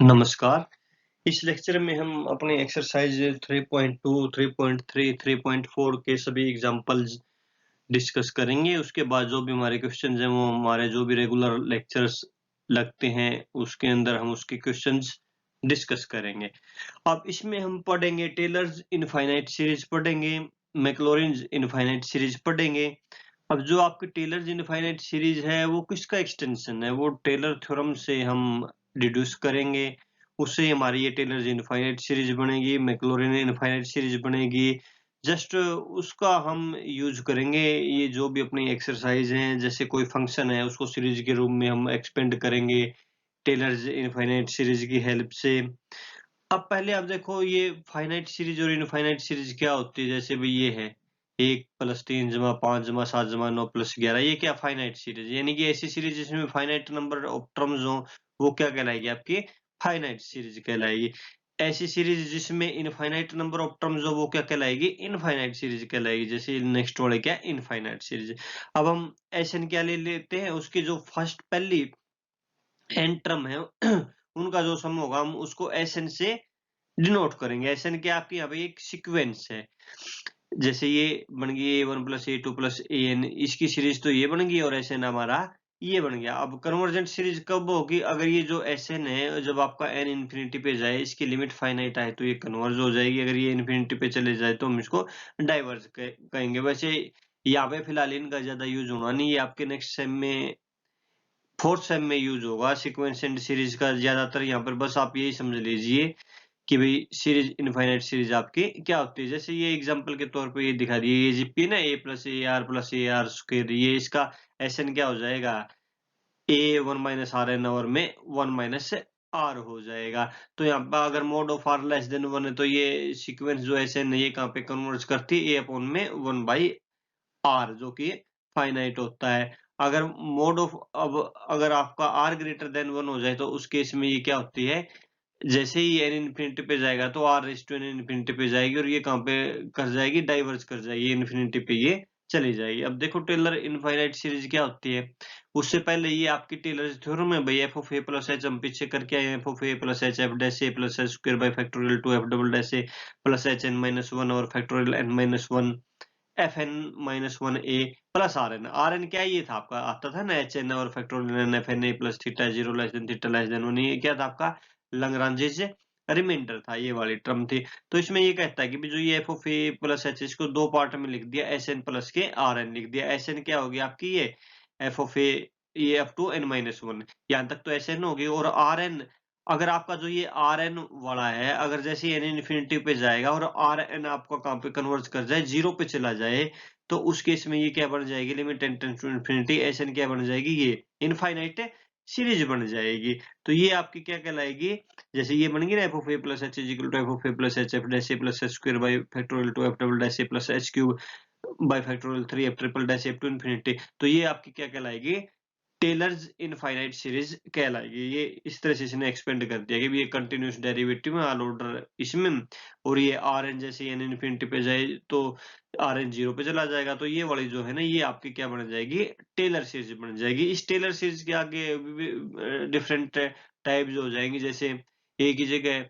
नमस्कार। इस लेक्चर में हम अपने एक्सरसाइज 3.2, 3.3, 3.4 के सभी एग्जांपल्स डिस्कस करेंगे। उसके बाद जो भी हमारे क्वेश्चंस हैं वो हमारे जो भी रेगुलर लेक्चर्स लगते हैं उसके अंदर हम उसके क्वेश्चंस डिस्कस करेंगे। अब इसमें हम पढ़ेंगे टेलर्स इनफाइनाइट सीरीज पढ़ेंगे, मैक्लॉरिन्स इनफाइनाइट सीरीज पढ़ेंगे। अब जो आपकी टेलर्स इनफाइनाइट सीरीज है वो किसका एक्सटेंशन है? वो टेलर थ्योरम से हम डिड्यूस करेंगे, उससे हमारी ये टेलर्स इनफाइनाइट सीरीज बनेगी, मैक्लॉरिन इनफाइनाइट सीरीज बनेगी। जस्ट उसका हम यूज करेंगे। ये जो भी अपनी एक्सरसाइज हैं, जैसे कोई फंक्शन है उसको सीरीज के रूप में हम एक्सपेंड करेंगे टेलर्स इनफाइनाइट सीरीज की हेल्प से। अब पहले आप देखो ये फाइनाइट सीरीज और इनफाइनाइट सीरीज क्या होती है। जैसे भाई ये है 1 + 3 + 5 + 7 + 9 + 11, ये क्या फाइनाइट सीरीज, यानी कि ऐसी सीरीज जिसमें फाइनाइट नंबर ऑफ टर्म्स हो वो क्या कहलाएगी? आपकी फाइनाइट सीरीज कहलाएगी। ऐसी सीरीज जिसमें इनफाइनाइट नंबर ऑफ टर्म्स हो वो क्या कहलाएगी? इनफाइनाइट सीरीज कहलाएगी। जैसे नेक्स्ट वाले क्या इनफाइनाइट सीरीज। अब हम एसएन क्या ले लेते हैं, उसकी जो फर्स्ट पहली एन टर्म है उनका जो सम होगा हम उसको एसएन से डिनोट करेंगे। एसएन क्या आपकी यहाँ पे एक सीक्वेंस है। जैसे ये बन गई A1 + A2 + AN, इसकी सीरीज तो ये बन गई और एसएन हमारा ये बन गया। अब कन्वर्जेंट सीरीज कब होगी? अगर ये जो एसएन है जब आपका एन इन्फिनिटी पे जाए, इसकी लिमिट फाइनाइट आए तो ये कन्वर्ज हो जाएगी। अगर ये इन्फिनिटी पे चले जाए तो हम इसको डाइवर्ज कहेंगे। वैसे यहाँ पे फिलहाल इनका ज्यादा यूज होना नहीं है, आपके नेक्स्ट सेम में फोर्थ सेम में यूज होगा सीक्वेंस एंड सीरीज का ज्यादातर। यहाँ पर बस आप यही समझ लीजिए कि भाई सीरीज इनफाइनाइट सीरीज आपकी क्या होती है। जैसे ये एग्जांपल के तौर पे ये दिखा दिए, ये जीपी ना A+AR+AR², ये इसका एसएन क्या हो जाएगा? A1 - Rn में 1 - R हो जाएगा। तो यहाँ पर अगर mode of R less than 1 है तो ये सीक्वेंस जो एसएन है ये कहाँ पे कन्वर्ज करती है? A में 1/R, जो कि फाइनाइट होता है। अगर मोड ऑफ अब अगर आपका R ग्रेटर देन 1 हो जाए तो उस केस में ये क्या होती है? जैसे ही n इन्फिनिटी पे जाएगा तो r⁻n इन्फिनिटी पे जाएगी और ये कहाँ पे कर जाएगी? डाइवर्ज कर जाएगी, इन्फिनिटी पे ये चली जाएगी। अब देखो टेलर इनफाइनाइट सीरीज क्या होती है। उससे पहले ये आपकी टेलर थ्योरम है भाई। F of A plus H हम पीछे करके आए हैं। F of A plus H F dash A plus H square by factorial 2 F double dash A plus H N minus 1 और factorial N minus 1 F N minus 1 A plus R N. R N क्या है? ये था आपका आता था ना H N और factorial N F N A plus theta 0 less than theta less than 1। ये क्या था आपका? लैग्रांजेस रिमाइंडर था, ये वाली टर्म थी। तो इसमें ये कहता है कि जो ये F of A plus H, इसको दो पार्ट में लिख दिया, एस एन प्लस के आर एन लिख दिया। एस एन क्या होगी आपकी? ये एफ ऑफ ए, ये up to N minus one, यहाँ तक तो एस एन होगी। और आर एन, अगर आपका जो ये आर एन वाला है, अगर जैसे एन इन्फिनिटी पे जाएगा और आर एन आपका कहाँ पे कन्वर्ज कर जाए? जीरो पे चला जाए, तो उस केस में ये क्या बन जाएगी? Limit N tends to infinity, S N क्या बन जाएगी? ये इनफाइनाइट सीरीज बन जाएगी। तो ये आपकी क्या कहलाएगी? जैसे ये बन गई ना F of A plus H is equal to F of A plus H F dash A plus H square by factorial 2 F double dash A plus H cube by factorial 3 F triple dash F to infinity. तो ये आपकी क्या कहलाएगी? Tailors infinite series कहलाएगी। ये इस तरह से इसने एक्सपेंड कर दिया कि ये कंटिन्यूअस डेरिवेटिव है ऑल ऑर्डर इसमें। और ये आर एन जैसे एन इन्फिनिटी पे जाए तो आर एन जीरो पे चला जाएगा। तो ये वाली जो है ना ये आपकी क्या बन जाएगी? टेलर सीरीज बन जाएगी। इस टेलर सीरीज के आगे डिफरेंट टाइप्स हो जाएंगी। जैसे ए की जगह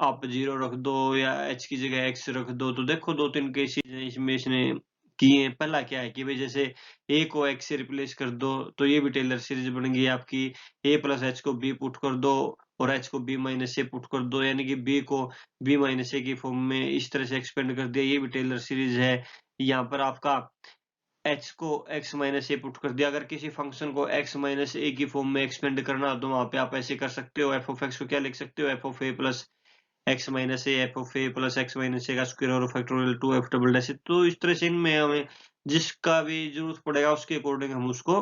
आप जीरो रख दो या एच की जगह एक्स रख दो। तो देखो दो तीन केसेस हैं इसमें इसने किए हैं। पहला क्या है कि भाई जैसे ए को एक्स से रिप्लेस कर दो तो ये भी टेलर सीरीज बन गई आपकी। ए प्लस एच को बी पुट कर दो और एच को बी माइनस ए पुट कर दो, यानी कि बी को बी माइनस ए की फॉर्म में इस तरह से एक्सपेंड कर दिया, ये भी टेलर सीरीज है। यहाँ पर आपका एच को एक्स माइनस ए पुट कर दिया। अगर किसी फंक्शन को एक्स माइनस ए की फॉर्म में एक्सपेंड करना हो तो वहां पे आप ऐसे कर सकते हो। एफ ऑफ एक्स को क्या लिख सकते हो? F of A plus x minus a, f of A plus x minus a का स्क्वायर और फैक्टोरियल 2 एफ डबल डैश। तो इस तरह से इनमें हमें जिसका भी जरूरत पड़ेगा उसके अकॉर्डिंग हम उसको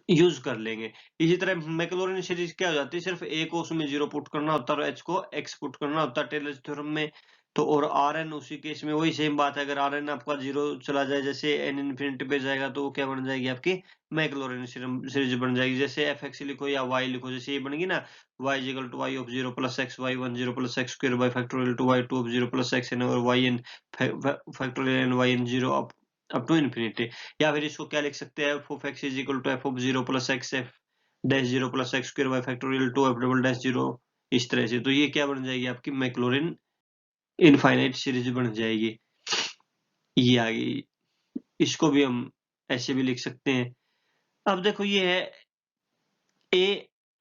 यूज कर लेंगे। इसी तरह मैक्लॉरिन सीरीज क्या हो जाती है? सिर्फ ए को उसमें जीरो पुट करना होता है और एच को एक्स पुट करना होता है टेलर थ्योरम में। तो और आर एन उसी केस में वही सेम बात है। अगर आर एन आपका जीरो चला जाए, जैसे एन इन्फिनिटी पे जाएगा, तो वो क्या बन जाएगी? आपकी मैक्लॉरिन सीरीज बन जाएगी। जैसे एफ एक्स लिखो या वाई लिखो, जैसे ये बनेगी ना y is equal to y of zero plus x y one zero plus x square by factorial two y two of zero plus x n और y n factorial n y n zero up to infinity. या फिर इसको क्या लिख सकते हैं? F of x is equal to F of zero plus x f dash zero plus x square by factorial two f double dash zero इस तरह से। तो ये क्या बन जाएगी आपकी मैक्लॉरिन इनफाइनाइट सीरीज बन जाएगी। ये आ गई। इसको भी हम ऐसे भी लिख सकते हैं। अब देखो ये है a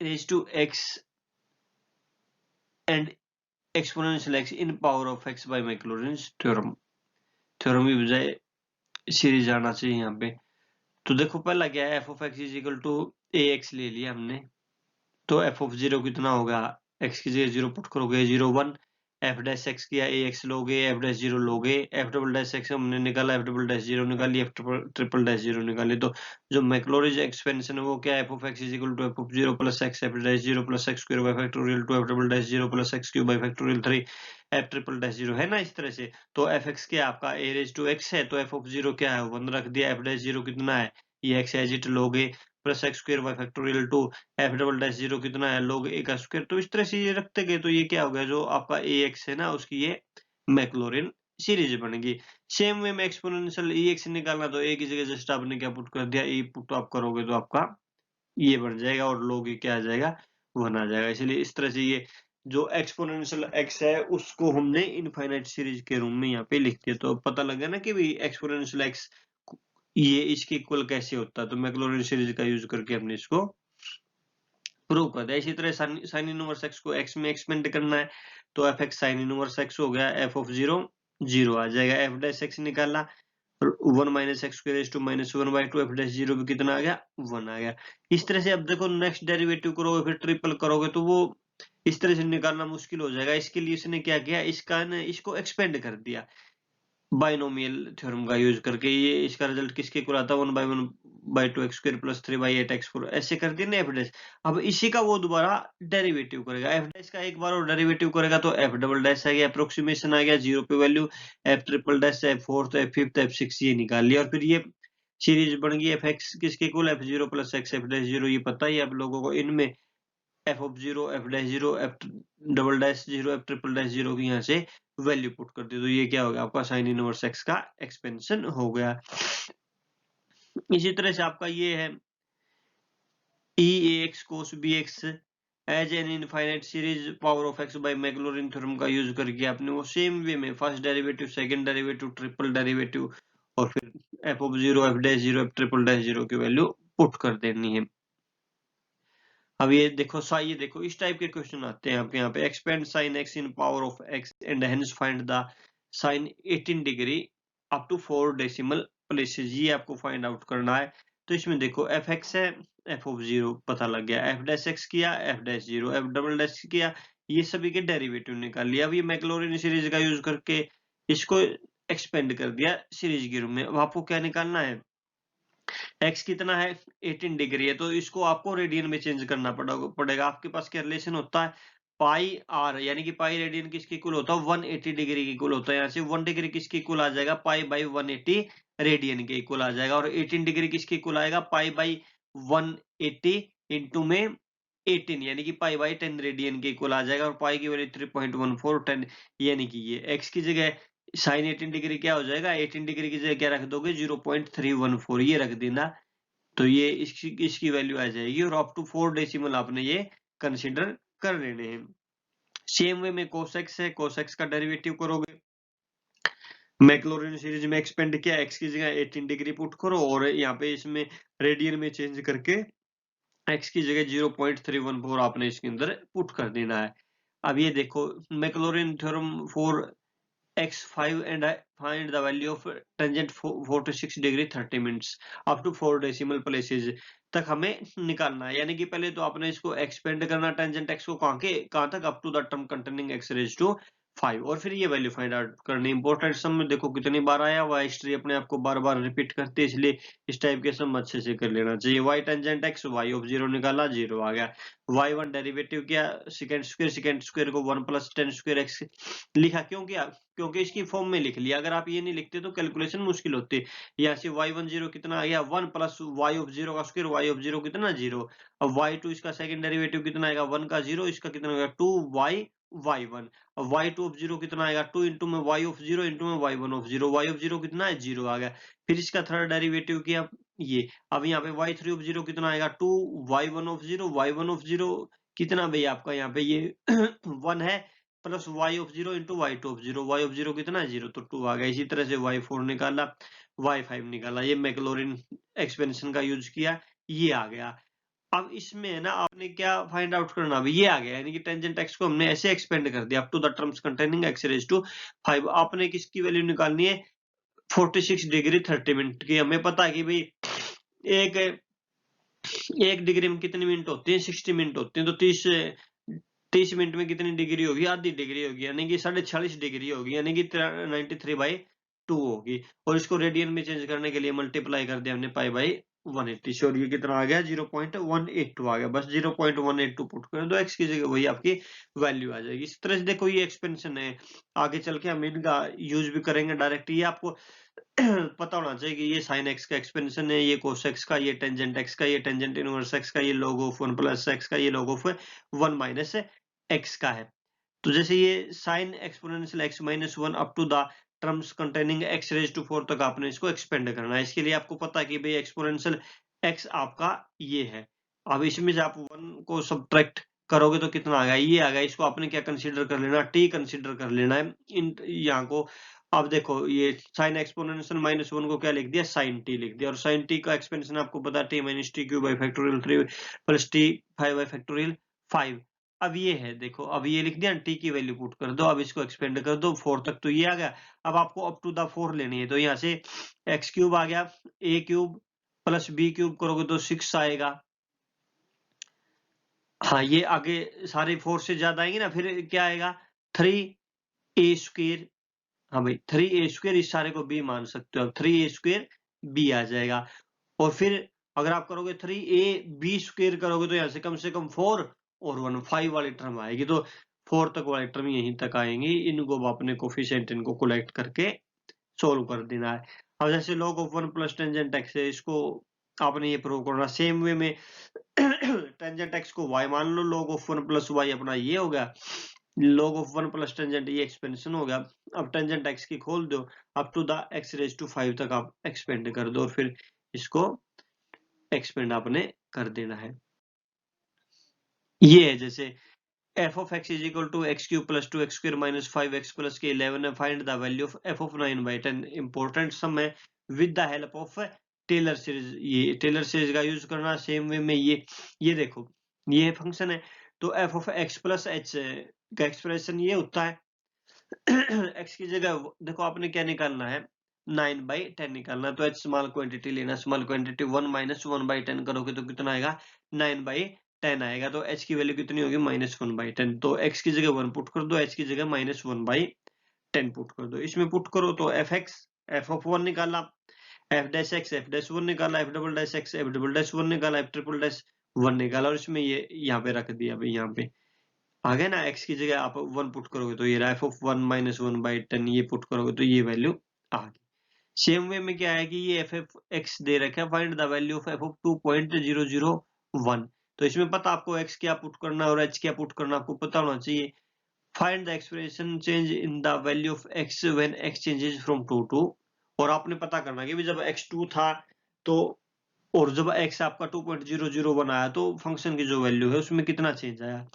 raised to x and exponential x in power of x by Maclaurin's theorem। Theorem की बजाय सीरीज आना चाहिए यहाँ पे। तो देखो पहला क्या है, f of x is equal to ax ले लिया हमने। तो f of 0 कितना होगा, x की जगह 0 पुट करोगे 0 1, f डैश x किया ax लोगे, f डैश 0 लोगे, f डबल डैश x हमने निकाला, f डबल डैश 0 निकाली, f ट्रिपल डैश 0 निकाली। तो जो मैक्लॉरिन एक्सपेंशन है वो क्या है, f of x is equal to f of 0 plus x f dash 0 plus x square by factorial 2 f double dash 0 plus x cube by factorial 3 f triple dash 0 है ना, इस तरह से। तो fx क्या आपका a रेज टू x है, तो f of 0 क्या है 1 रख दिया, f डैश 0 कितना है, ये x एज इट लोगे plus x square by factorial 2 F double dash 0 कितना है log a का स्क्वायर। तो इस तरह से ये रखते गए तो ये क्या हो गया, जो आपका ax है ना उसकी ये मैक्लॉरिन सीरीज बनेगी। सेम वे में एक्सपोनेंशियल ex निकालना, तो a की जगह जस्ट आपने क्या पुट कर दिया, e पुट आप करोगे तो आपका ये बन जाएगा और log a क्या आ जाएगा 1 आ जाएगा। इसलिए इस तरह से ये जो एक्सपोनेंशियल x है उसको हमने इनफाइनाइट सीरीज के रूप में यहाँ पे लिख दिया। तो पता लगा ना कि भाई एक्सपोनेंशियल x ये इसके इक्वल कैसे होता है। तो मैक्लॉरिन सीरीज का यूज करके हमने इसको प्रूव कर दिया। इसी तरह साइन इनवर्स x को x में एक्सपेंड करना है, तो F x sine inverse x हो गया, एफ ऑफ 0 0 आ जाएगा, एफ डैश x निकाला 1 minus X square to minus 1 by 2, F dash 0 भी कितना आ गया 1 आ गया। इस तरह से अब देखो नेक्स्ट डेरिवेटिव करोगे फिर ट्रिपल करोगे तो वो इस तरह से निकालना मुश्किल हो जाएगा। इसके लिए इसने क्या किया, इसका ना इसको एक्सपेंड कर दिया बाइनोमियल थ्योरम का यूज करके। ये इसका रिजल्ट किसके इक्वल आता है 1/1/2 x स्क्वायर प्लस 3/8 x4 ऐसे कर दिया ना एफ डैश। अब इसी का वो दोबारा डेरिवेटिव करेगा, एफ डैश का एक बार और डेरिवेटिव करेगा तो एफ डबल डैश आ गया, अप्रोक्सीमेशन आ गया 0 पे value, F triple dash, F fourth, F fifth, F six ये निकाल लिया और फिर ये सीरीज बन गई एफ एक्स किसके equal F 0 plus x f dash 0। ये पता ही है आप लोगों को, इनमें F of 0 F dash 0 F double dash 0 F triple dash 0 की यहाँ से वैल्यू पुट कर दी तो ये क्या हो गया आपका साइन इनवर्स एक्स का एक्सपेंशन हो गया। इसी तरह से आपका ये है e ax cos bx as N infinite series power of x by Maclaurin theorem का यूज करके आपने वो सेम वे में first derivative second derivative triple derivative और फिर F of 0 F dash 0 F triple dash 0 की वैल्यू पुट कर देनी है। अब ये देखो ये देखो इस टाइप के क्वेश्चन आते हैं आपके यहाँ पे, expand sine X in power of X and hence find the sine 18 degree up to 4 decimal places, ये आपको फाइंड आउट करना है। तो इसमें देखो एफ एक्स है, एफ ऑफ 0 पता लग गया, एफ डैश एक्स किया, F dash 0, F double dash किया, ये सभी के डेरिवेटिव निकाल लिया। अब ये मैक्लॉरिन सीरीज का यूज करके इसको एक्सपेंड कर दिया सीरीज के रूप में। अब आपको क्या निकालना है, x कितना है 18 डिग्री है, तो इसको आपको रेडियन में चेंज करना पड़ेगा। आपके पास क्या रिलेशन होता है पाई आर, यानी कि पाई रेडियन किसके इक्वल होता है 180 डिग्री के इक्वल होता है। यहाँ से 1 डिग्री किसके इक्वल आ जाएगा पाई बाई 180 रेडियन के इक्वल आ जाएगा, और 18 डिग्री किसके इक्वल आएगा पाई बाई 180 इंटू में 18 यानी कि पाई बाई 10 रेडियन के इक्वल आ जाएगा, और पाई की वैल्यू 3.1410 यानी कि ये x की जगह साइन 18 डिग्री क्या हो जाएगा 18 डिग्री की जगह क्या रख दोगे 0.314 ये रख देना, तो ये इसकी वैल्यू आ जाएगी और अप टू 4 डेसिमल आपने ये कंसीडर कर लेने हैं। सेम वे में कोसेक्स है, कोसेक्स का डेरिवेटिव करोगे, मैक्लॉरिन सीरीज में एक्सपेंड किया, x की जगह 18 डिग्री पुट करो और यहाँ पे इसमें रेडियन में चेंज करके x की जगह 0.314 आपने इसके अंदर पुट कर देना है। अब ये देखो Maclaurin theorem for x5 and I find the value of tangent 46 degree 30 minutes up to 4 decimal places तक हमें निकालना है। यानी कि पहले तो आपने इसको एक्सपेंड करना टेंजेंट x को कहाँ तक up to the term containing x raise to 5 और फिर ये वैल्यू फाइंड आउट करनी। इंपॉर्टेंट सम में देखो कितनी बार आया हुआ, हिस्ट्री अपने आप को बार बार रिपीट करते हैं, इसलिए इस टाइप के सम अच्छे से कर लेना चाहिए। y tangent x y of 0 निकाला 0 आ गया, y1 डेरिवेटिव किया सेकंड स्क्वायर को 1 प्लस 10 स्क्वायर x लिखा, क्यों किया क्योंकि इसकी फॉर्म में लिख लिया। अगर आप ये नहीं लिखते तो कैलकुलेशन मुश्किल होती। यहाँ से y1 0 कितना आ गया 1 प्लस y ऑफ 0 का स्क्वायर, y ऑफ 0 कितना 0। अब y2 इसका सेकंड डेरिवेटिव कितना आएगा 1 का 0, इसका कितना होगा 2y y1। अब y2 ऑफ 0 कितना आएगा 2 इंटू में y ऑफ 0 इंटू में y1 ऑफ 0, y ऑफ 0 कितना है 0 आ गया। फिर इसका थर्ड डेरिवेटिव किया ये, अब यहाँ पे y3 ऑफ 0 कितना आएगा 2 y1 ऑफ 0, y1 ऑफ 0 कितना भैया आपका यहाँ पे ये 1 है plus y of 0 into Y two of 0, y of 0 कितना है 0 तो 2 आ गया। इसी तरह से y4 निकाला, y5 निकाला, ये मैक्लॉरिन एक्सपेंशन का यूज किया, ये आ गया। अब इसमें है ना आपने क्या फाइंड आउट करना, अब ये आ गया यानी कि टेंजेंट एक्स को हमने ऐसे एक्सपेंड कर दिया up to the terms containing X raise to 5। आपने किसकी वैल्यू निकालनी है 46 डिग्री 30 मिनट की। हमें पता है कि भाई एक एक डिग्री में कितनी मिनट होती है 60 मिनट होती है, तो 30 मिनट में कितनी डिग्री होगी, आधी डिग्री होगी यानी कि 46.5 डिग्री होगी, यानी कि 93/2 होगी। और इसको रेडियन में चेंज करने के लिए मल्टीप्लाई कर दिया हमने पाई बाई 180 और ये कितना आ गया 0.182 आ गया। बस 0.182 पुट कर दो, एक्स की जगह वही आपकी वैल्यू आ जाएगी। इस तरह से देखो ये एक्सपेंशन है, आगे चल के हम इनका यूज भी करेंगे डायरेक्ट। ये आपको पता होना चाहिए कि ये साइन एक्स का एक्सपेंशन है, ये कोस एक्स का, ये टेंजेंट एक्स का, ये टेंजेंट इनवर्स एक्स का, ये log ऑफ 1 प्लस एक्स का, ये log ऑफ 1 माइनस एक्स का है। तो जैसे ये sine exponential X minus 1 up to the terms containing X raise to 4 तक आपने इसको एक्सपेंड करना है। इसके लिए आपको पता है कि भाई एक्सपोनेंशियल एक्स आपका ये है। अब इसमें से आप 1 को सब्ट्रैक्ट करोगे तो कितना आ गया, ये आ गया। इसको आपने क्या कंसीडर कर लेना, टी कंसीडर कर लेना है इन यहाँ को। अब देखो ये साइन एक्सपोनेंशियल माइनस 1 को क्या लिख दिया, साइन टी लिख दिया। और साइन टी का एक्सपेंशन आपको पता है T minus T cube by factorial 3 plus T 5 by factorial 5। अब ये है देखो, अब ये लिख दिया टी की वैल्यू पुट कर दो, अब इसको एक्सपेंड कर दो 4 तक, तो ये आ गया। अब आपको अप टू द 4 लेनी है, तो यहाँ से एक्स क्यूब आ गया, ए क्यूब प्लस बी क्यूब करोगे तो 6 आएगा। हाँ ये आगे सारे 4 से ज्यादा आएंगे ना, फिर क्या आएगा 3a स्क्वेयर। हाँ भाई 3a स्क्वेयर, इस सारे को b मान सकते हो, अब 3a स्क्वेयर b आ जाएगा। और फिर अगर आप करोगे 3ab स्क्वेयर करोगे तो यहाँ से कम 4 और 1 5 वाली टर्म आएगी, तो 4 तक वाली टर्म यहीं तक आएंगी। इनको अपने कोफिशिएंट इनको कलेक्ट करके सोल्व कर देना है। अब जैसे log of 1 plus tangent x है, इसको आपने ये प्रूव करना सेम वे में। टेंजेंट एक्स को y मान लो, log ऑफ 1 प्लस y अपना ये हो गया, log ऑफ 1 प्लस टेंजेंट ये एक्सपेंशन हो गया। अब टेंजेंट एक्स की खोल दो, up to the X raise to 5 तक आप एक्सपेंड कर दो और फिर इसको एक्सपेंड आपने कर देना है। ये है जैसे f of x is equal to x cube plus 2x square minus 5x plus k 11 है, find the value of f of 9 by 10 important sum है with the help of Taylor series. ये टेलर सीरीज का use करना same way में। ये देखो ये function है, तो f of x plus h का एक्सप्रेशन ये होता है x की जगह देखो आपने क्या निकालना है 9/10 निकालना है, तो h स्मॉल क्वांटिटी लेना, स्मॉल क्वांटिटी 1 माइनस 1/10 करोगे तो कितना आएगा 9/10 आएगा। तो h की वैल्यू कितनी होगी -1/10, तो x की जगह 1 पुट कर दो, h की जगह -1/10 पुट कर दो। इसमें पुट करो तो f ऑफ 1 निकाला, f dash x f dash 1 निकाला, f double dash x f double dash 1 निकाला, f ट्रिपल डैश 1 निकाला, और इसमें ये यहाँ पे रख दिया भाई, यहाँ पे आ गया ना। x की जगह आप 1 पुट करोगे तो ये रहा f ऑफ 1 माइनस 1/10, ये पुट करोगे तो ये वैल्यू आ गई। सेम वे में क्या है कि ये f x दे रखा है, find the value of f of 2.001। तो इसमें पता आपको x क्या पुट करना है और h क्या पुट करना आपको पता होना चाहिए। Find the expression change in the value of x when x changes from 2 to, और आपने पता करना कि जब x 2 था तो और जब x आपका 2.001 आया तो फंक्शन की जो वैल्यू है उसमें कितना चेंज आया।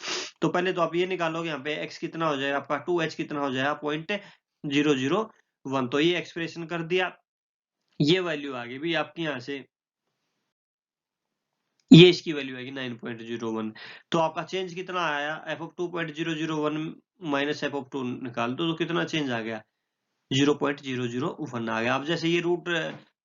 तो पहले तो आप ये निकालोगे यहाँ पे x कितना हो जाएगा आपका 2h कितना हो जाएगा 0.001, तो ये एक्सप्रेशन कर दिया, ये वैल्यू आ गई भी आपकी यहाँ से, ये इसकी वैल्यू आएगी 9.01। तो आपका चेंज कितना आया f of 2.001 minus f of 2 निकाल दो तो कितना चेंज आ गया 0.001 आ गया। अब जैसे ये रूट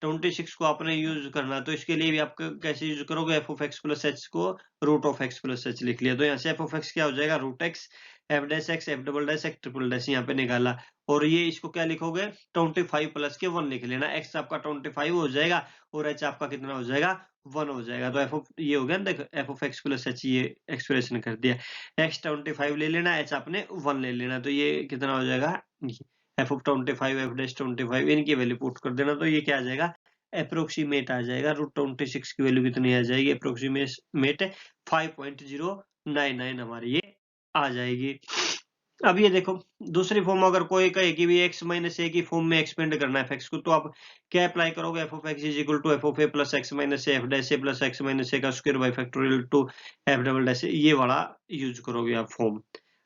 26 को आपने यूज करना, तो इसके लिए भी आप कैसे यूज करोगे, f of x plus h को root of x plus h लिख लिया, तो यहाँ से f ऑफ x क्या हो जाएगा root x f dash x f double dash x triple dash यहाँ पे निकाला, और ये इसको क्या लिखोगे 25 प्लस के 1 लिख लेना, x आपका 25 हो जाएगा और h आपका कितना हो जाएगा 1 हो जाएगा। तो f ऑफ ये हो गया ना, देखो f of x plus h ये एक्सप्रेशन कर दिया, x 25 ले लेना, h आपने 1 ले लेना, तो ये कितना हो जाएगा f ऑफ 25 f डैश 25 इनकी वैल्यू पुट कर देना, तो ये क्या आ जाएगा अप्रोक्सीमेट आ जाएगा। रूट 26 की वैल्यू कितनी आ जाएगी अप्रोक्सीमेट 5.099 हमारी ये आ जाएगी। अब ये देखो, दूसरी फॉर्म अगर कोई कहे कि भी x माइनस ए की फॉर्म में एक्सपेंड करना है fx को, तो आप क्या अप्लाई करोगे? F of x is equal to F of A plus x minus a f dash A plus x minus a का square by factorial two f double dash a, ये वाला यूज करोगे आप फॉर्म।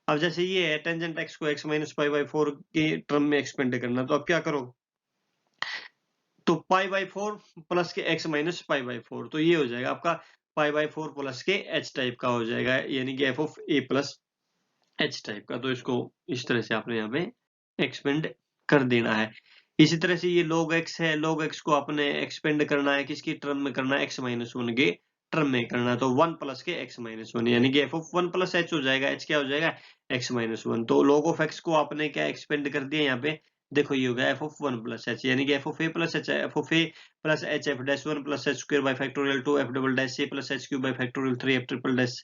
अब जैसे ये है टेंजेंट एक्स को एक्स माइनस पाई बाई 4 के टर्म में एक्सपेंड करना, तो आप क्या करो? तो पाई बाई 4 प्लस के एक्स माइनस पाई बाई 4, तो ये हो जाएगा आपका पाई बाई 4 प्लस के एच टाइप का हो जाएगा, यानी कि f of A plus H type का। तो इसको इस तरह से आपने यहाँ पे एक्सपेंड कर देना है। इसी तरह से ये log x है, log x को आपने एक्सपेंड करना है, किसकी टर्म में करना है? x माइनस 1 के टर्म में करना है, तो 1 प्लस के x माइनस 1, यानी कि एफ ऑफ 1 प्लस एच हो जाएगा। h क्या हो जाएगा? x minus 1। तो log ऑफ x को आपने क्या एक्सपेंड कर दिया यहाँ पे? देखो ये हो गया एफ ऑफ 1 प्लस एच, यानी कि f of A plus H, f of A plus H F dash 1 plus H square by factorial 2 F double dash A plus H cube by factorial 3 F triple dash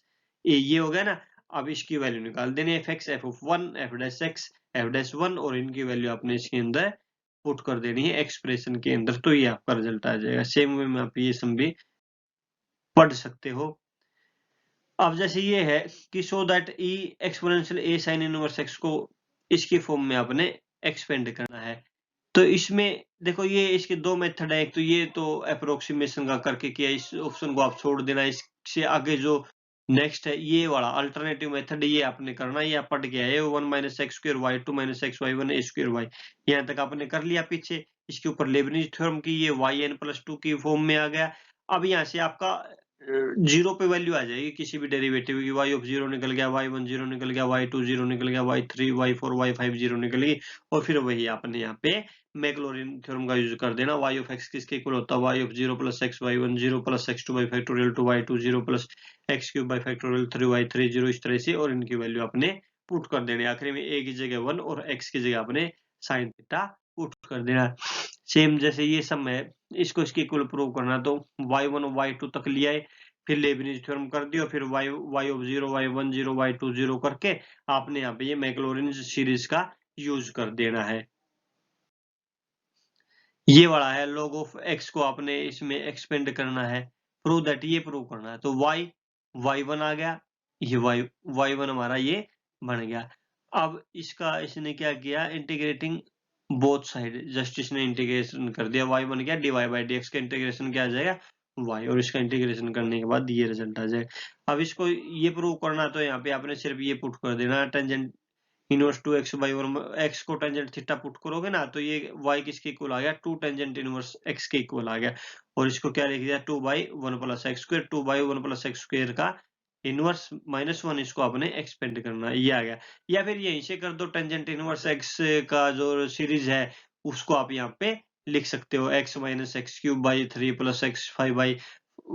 a, ये हो गया ना। अब इसकी value निकाल देनी है, F x F of 1 F dash x f dash 1, और इनकी वैल्यू आपने इसके अंदर पुट कर देनी है एक्सप्रेशन के अंदर, तो ये आपका रिजल्ट आ जाएगा। सेम वे में आप ये सम भी पढ़ सकते हो। अब जैसे ये है कि so that E exponential A sine inverse x को इसकी फॉर्म में आपने एक्सपेंड करना है। तो इसमें देखो ये इसके दो मेथड है, एक तो ये तो अप्रोक्सीमेशन का करके किया, इस ऑप्शन को आप छोड़ देना। इससे आगे जो नेक्स्ट है ये वाला अल्टरनेटिव मेथड, ये आपने करना, ये आप पढ़ के आए हो 1 minus X square Y 2 minus X Y 1 A square Y, यहाँ तक आपने कर लिया पीछे। इसके ऊपर लेबनिज थ्योरम की ये वाई एन प्लस 2 की फॉर्म में आ गया। अब यहाँ से आपका जीरो पे वैल्यू आ जाएगी किसी भी डेरिवेटिव की, वाई ऑफ जीरो निकल गया, वाई 1 जीरो निकल गया, वाई 2 जीरो निकल गया, वाई 3 वाई 4 वाई 5 जीरो निकल गई, और फिर वही आपने यहाँ पे मैक्लॉरिन थ्योरम का यूज कर देना। y ऑफ x किसके इक्वल होता है? y of 0 plus x Y 1 0 plus X 2 by factorial 2 Y 2 0 plus X cube by factorial 3 Y 3 0, इस तरह से, और इनकी वैल्यू आपने पुट कर देनी। आखिरी में a की जगह 1 और x की जगह आपने साइन थीटा पुट कर देना। सेम जैसे ये सम है, इसको इसके इक्वल प्रूव करना, तो y1 और y2 तक लिया है, फिर लेबनिज थ्योरम कर दिया, फिर y ऑफ 0 y1 0 y2 0 करके आपने यहाँ पे ये मैक्लॉरिन सीरीज का यूज कर देना है। ये वाला है log ऑफ x को आपने इसमें एक्सपेंड करना है, प्रूव दैट, ये प्रूव करना है। तो y1 आ गया, ये y1 हमारा ये बन गया। अब इसका इसने क्या किया? इंटीग्रेटिंग बोथ साइड, जस्ट इसने इंटीग्रेशन कर दिया, y1 क्या dy बाई dx का इंटीग्रेशन क्या आ जाएगा? y, और इसका इंटीग्रेशन करने के बाद ये रिजल्ट आ जाएगा। अब इसको ये प्रूव करना, तो यहाँ पे आपने सिर्फ ये पुट कर देना, tangent inverse 2x by 1, x को टेंजेंट थीटा पुट करोगे ना, तो ये y किसके इक्वल आ गया? 2 टेंजेंट इनवर्स x के इक्वल आ गया, और इसको क्या लिख दिया? 2 by 1 plus x square, 2 by 1 plus x square का इनवर्स माइनस 1, इसको आपने एक्सपेंड करना है, ये आ गया। या फिर यहीं से कर दो, टेंजेंट इनवर्स x का जो सीरीज है उसको आप यहाँ पे लिख सकते हो, x minus X cube by 3 plus X 5 by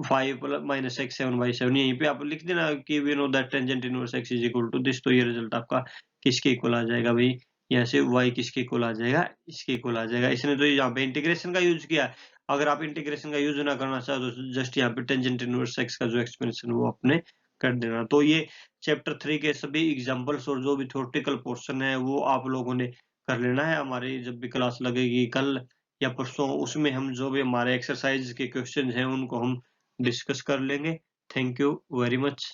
5 minus X 7 by 7, यहीं पे आप लिख देना कि we know that tangent inverse x is equal to this, तो ये रिजल्ट आपका किसके इक्वल आ जाएगा भाई? यहाँ से y किसके इक्वल आ जाएगा? इसके इक्वल आ जाएगा। इसने तो यहाँ पे इंटीग्रेशन का यूज किया। अगर आप इंटीग्रेशन का यूज ना करना चाहो तो जस्ट यहाँ पे टेंजेंट इनवर्स x का जो एक्सपेंशन वो आपने कर देना। तो ये चैप्टर 3 के सभी एग्जांपल्स और जो भी थ्योरेटिकल पोर्शन है वो आप लोगों ने कर लेना है। हमारी जब भी क्लास लगेगी कल या परसों, उसमें हम जो भी हमारे एक्सरसाइज के क्वेश्चन हैं उनको हम डिस्कस कर लेंगे। Thank you very much.